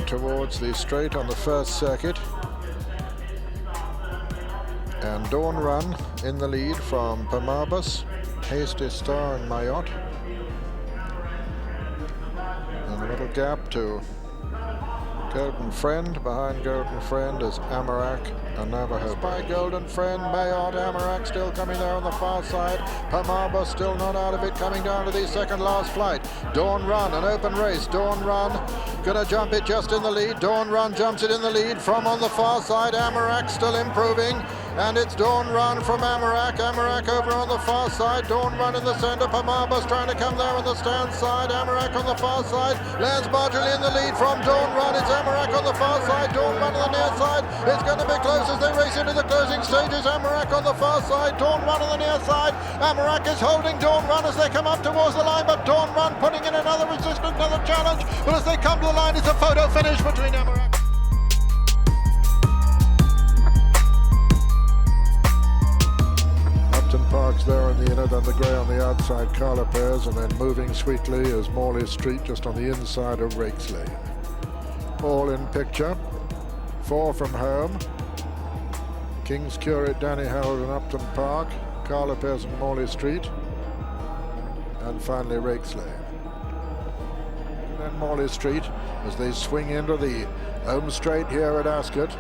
towards the straight on the first circuit. And Dawn Run in the lead from Pamabas, Hasty Star and Mayotte. And a little gap to Golden Friend. Behind Golden Friend is Amarak and Navajo. By Golden Friend, Mayotte, Amarak still coming there on the far side. Pamabas still not out of it, coming down to the second last flight. Dawn Run, an open race. Dawn Run gonna jump it just in the lead. Dawn Run jumps it in the lead from on the far side. Amarak still improving. And it's Dawn Run from Amarak. Amarak over on the far side. Dawn Run in the center. Pamabas trying to come there on the stand side. Amarak on the far side. Lands marginally in the lead from Dawn Run. It's Amarak on the far side. Dawn Run on the near side. It's going to be close as they race into the closing stages. Amarak on the far side. Dawn Run on the near side. Amarak is holding Dawn Run as they come up towards the line. But Dawn Run putting in another resistance, another challenge. But as they come to the line, it's a photo finish between Amarak. Parks there in the inner, then the grey on the outside, Carla Pairs, and then moving sweetly is Morley Street just on the inside of Rakes Lane. All in picture, 4 from home. King's Curate, Danny Harold and Upton Park, Carla Pairs and Morley Street, and finally Rakes Lane. And then Morley Street as they swing into the home straight here at Ascot,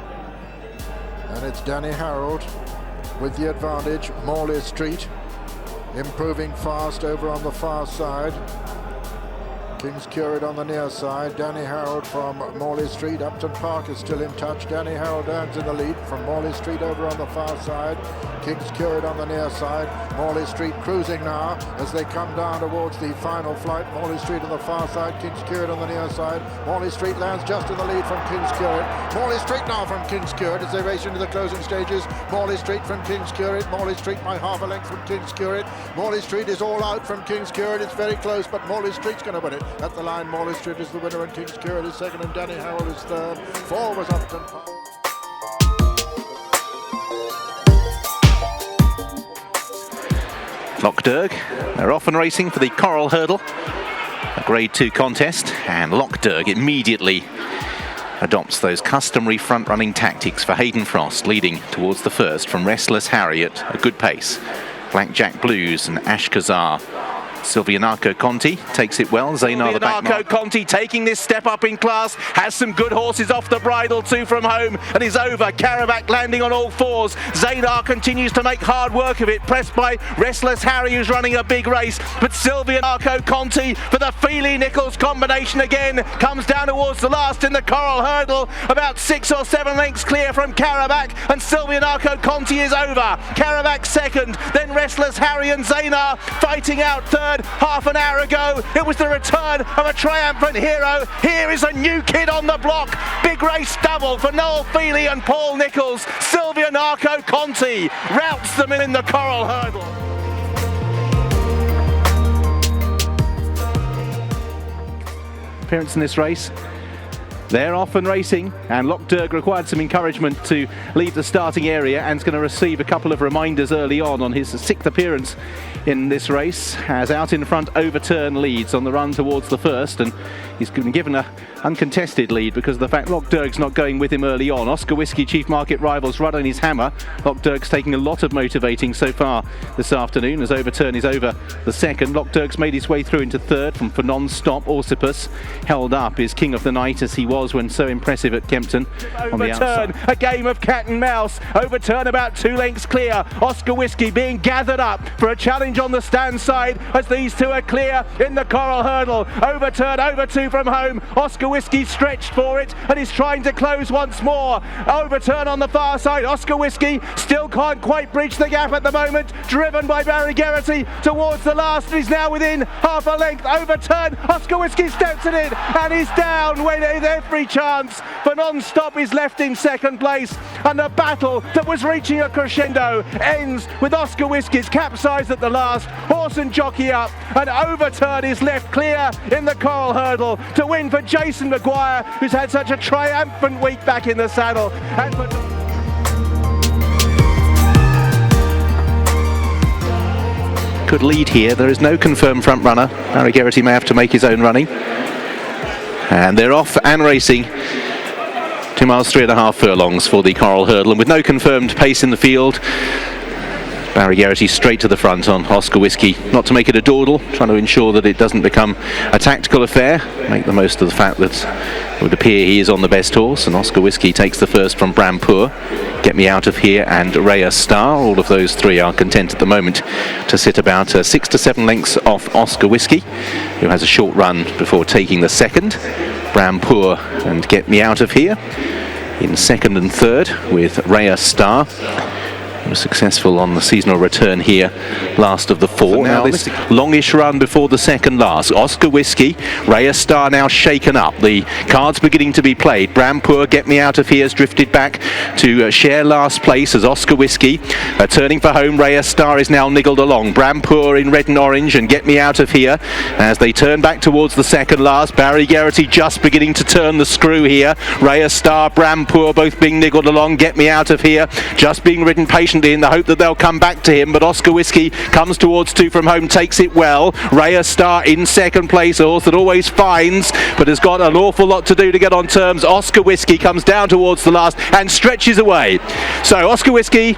and it's Danny Harold with the advantage. Morley Street improving fast over on the far side. King's Curate on the near side. Danny Harold from Morley Street. Upton Park is still in touch. Danny Harold earns in the lead from Morley Street over on the far side. King's Curate on the near side. Morley Street cruising now as they come down towards the final flight. Morley Street on the far side. King's Curate on the near side. Morley Street lands just in the lead from King's Curate. Morley Street now from King's Curate as they race into the closing stages. Morley Street from King's Curate. Morley Street by half a length from King's Curate. Morley Street is all out from King's Curate. It's very close, but Morley Street's going to win it. At the line, Morley Street is the winner and King's Curate is second and Danny Harold is third. 4 was Upton Park. Lochderg, they're off and racing for the Coral Hurdle, a Grade 2 contest, and Lochderg immediately adopts those customary front-running tactics for Hayden Frost, leading towards the first from Restless Harry at a good pace. Blackjack Blues and Ashkazar. Silviniaco Conti takes it well. Zaynar the back mark. Conti taking this step up in class, has some good horses off the bridle too from home, and is over. Karabakh landing on all fours. Zaynar continues to make hard work of it, pressed by Restless Harry, who's running a big race. But Silviniaco Conti for the Feely-Nichols combination again comes down towards the last in the Coral Hurdle, about 6 or 7 lengths clear from Karabakh, and Silviniaco Conti is over. Karabakh second, then Restless Harry and Zaynar fighting out third. Half an hour ago, it was the return of a triumphant hero. Here is a new kid on the block. Big race double for Noel Feely and Paul Nicholls. Silviniaco Conti routs them in the Coral Hurdle. Appearance in this race. They're off and racing, and Lochderg required some encouragement to leave the starting area and is going to receive a couple of reminders early on his 6th appearance in this race, as out in front Overturn leads on the run towards the first, and he's been given an uncontested lead because of the fact Lochderg's not going with him early on. Oscar Whisky, Chief Market Rivals, right on his hammer. Lochderg's taking a lot of motivating so far this afternoon as Overturn is over the second. Lochderg's made his way through into third from For Non-Stop. Orsipus held up is king of the night as he was when so impressive at Kempton. On the outside, a game of cat and mouse. Overturn about 2 lengths clear. Oscar Whisky being gathered up for a challenge on the stand side as these two are clear in the Coral Hurdle. Overturn over 2 from home. Oscar Whisky stretched for it and is trying to close once more. Overturn on the far side. Oscar Whisky still can't quite bridge the gap at the moment, driven by Barry Geraghty towards the last, and is now within half a length. Overturn, Oscar Whisky steps in it and is down when every chance for Non-Stop is left in second place, and a battle that was reaching a crescendo ends with Oscar Whisky's capsized at the last, horse and jockey up, and Overturn is left clear in the Coral Hurdle to win for Jason Maguire, who's had such a triumphant week back in the saddle. And could lead here. There is no confirmed front runner. Barry Geraghty may have to make his own running. And they're off and racing 2 miles, 3.5 furlongs for the Coral Hurdle, and with no confirmed pace in the field, Barry Geraghty straight to the front on Oscar Whisky, not to make it a dawdle, trying to ensure that it doesn't become a tactical affair, make the most of the fact that it would appear he is on the best horse, and Oscar Whisky takes the first from Brampoor, Get Me Out of Here and Raya Star. All of those three are content at the moment to sit about 6 to 7 lengths off Oscar Whisky, who has a short run before taking the second. Brampoor and Get Me Out of Here in second and third, with Raya Star was successful on the seasonal return here, last of the four. Now this longish run before the second last. Oscar Whisky, Raya Star now shaken up. The cards beginning to be played. Brampoor, Get Me Out of Here has drifted back to share last place as Oscar Whisky turning for home. Raya Star is now niggled along. Brampoor in red and orange and Get Me Out of Here as they turn back towards the second last. Barry Geraghty just beginning to turn the screw here. Raya Star, Brampoor both being niggled along. Get Me Out of Here just being ridden patiently in the hope that they'll come back to him, but Oscar Whisky comes towards two from home, takes it well. Raya Star in second place, a horse that always finds but has got an awful lot to do to get on terms. Oscar Whisky comes down towards the last and stretches away. So Oscar Whisky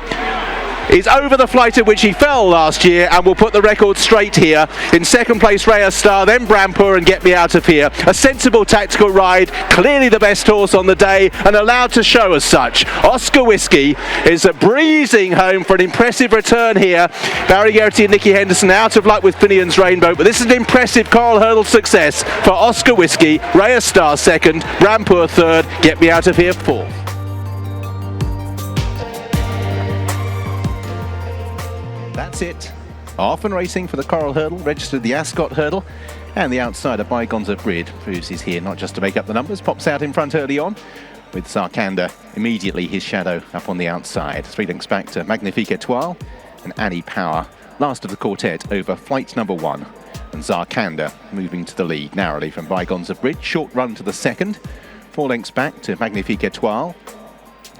is over the flight at which he fell last year and will put the record straight here. In second place, Raya Star, then Brampoor and Get Me Out of Here. A sensible tactical ride, clearly the best horse on the day and allowed to show as such. Oscar Whisky is breezing home for an impressive return here. Barry Geraghty and Nicky Henderson out of luck with Finian's Rainbow, but this is an impressive Coral Hurdle success for Oscar Whisky. Raya Star second, Brampoor third, Get Me Out of Here fourth. That's it. Off and racing for the Coral Hurdle, registered the Ascot Hurdle, and the outsider Bygones of Brid proves he's here not just to make up the numbers, pops out in front early on, with Zarkanda immediately his shadow up on the outside. 3 lengths back to Magnifique Etoile and Annie Power, last of the quartet over flight number 1, and Zarkanda moving to the lead narrowly from Bygones of Brid. Short run to the second, 4 lengths back to Magnifique Etoile,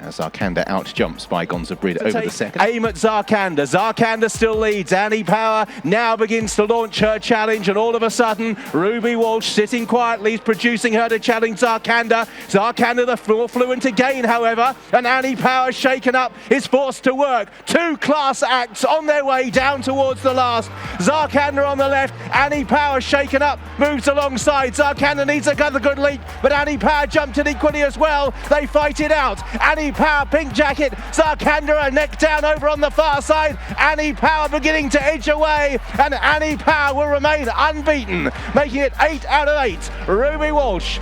as Zarkanda out-jumps Bygones of Brid over the second. Aim at Zarkanda. Zarkanda still leads. Annie Power now begins to launch her challenge, and all of a sudden, Ruby Walsh sitting quietly, producing her to challenge Zarkanda. Zarkanda the more fluent again, however, and Annie Power, shaken up, is forced to work. 2 class acts on their way down towards the last. Zarkanda on the left, Annie Power shaken up, moves alongside. Zarkanda needs another good leap, but Annie Power jumped in equally as well. They fight it out. Annie Power, pink jacket, Zarkanda a neck down over on the far side. Ascot Power beginning to edge away, and Ascot Power will remain unbeaten, making it 8 out of 8. Ruby Walsh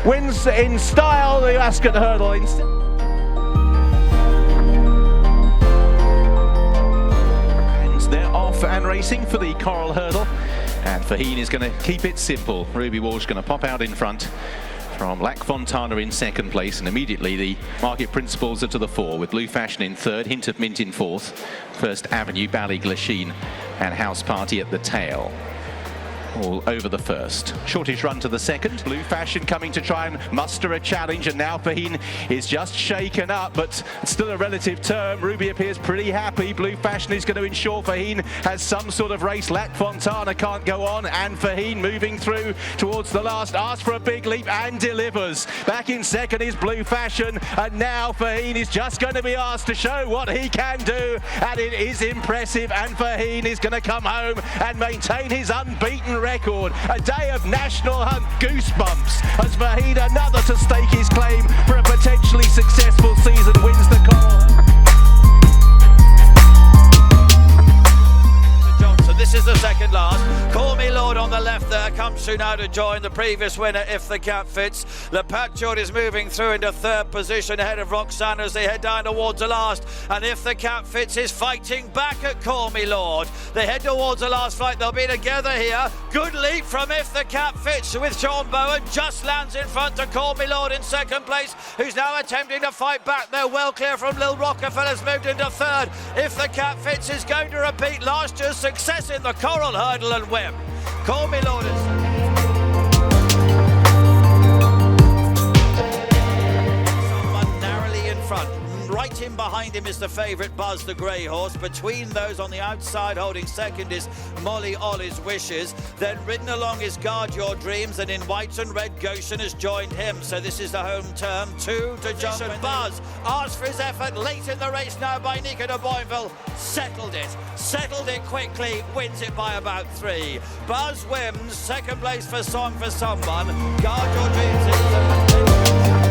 wins in style the Ascot Hurdle. And they're off and racing for the Coral Hurdle, and Faugheen is going to keep it simple. Ruby Walsh going to pop out in front from Lac Fontana in second place, and immediately the market principals are to the fore, with Blue Fashion in third, Hint of Mint in fourth, First Avenue, Ballyglasheen and House Party at the tail. All over the first. Shortish run to the second. Blue Fashion coming to try and muster a challenge, and now Faugheen is just shaken up, but it's still a relative term. Ruby appears pretty happy. Blue Fashion is going to ensure Faugheen has some sort of race. Lac Fontana can't go on, and Faugheen moving through towards the last, asks for a big leap and delivers. Back in second is Blue Fashion, and now Faugheen is just going to be asked to show what he can do, and it is impressive, and Faugheen is going to come home and maintain his unbeaten record. A day of national hunt goosebumps as Faugheen, another to stake his claim for a potentially successful season, wins the Coral. This is the second last. Call Me Lord on the left there comes through now to join the previous winner, If the Cap Fits. Le Patchord is moving through into third position ahead of Roxanne as they head down towards the last, and If the Cap Fits is fighting back at Call Me Lord. They head towards the last flight. They'll be together here. Good leap from If the Cap Fits with Sean Bowen, just lands in front to Call Me Lord in second place, who's now attempting to fight back. They're well clear from Lil Rockefeller's moved into third. If the Cap Fits is going to repeat last year's success in the Coral Hurdle and win. Call Me Lord is someone narrowly in front, right in behind him is the favourite Buzz the Grey Horse. Between those on the outside holding second is Molly Ollie's Wishes. Then ridden along is Guard Your Dreams, and in white and red Goshen has joined him. So this is the home term. 2 to jump. Buzz asks for his effort late in the race now by Nico de Boinville. Settled it quickly, wins it by about 3. Buzz wins, second place for Song for Someone. Guard Your Dreams is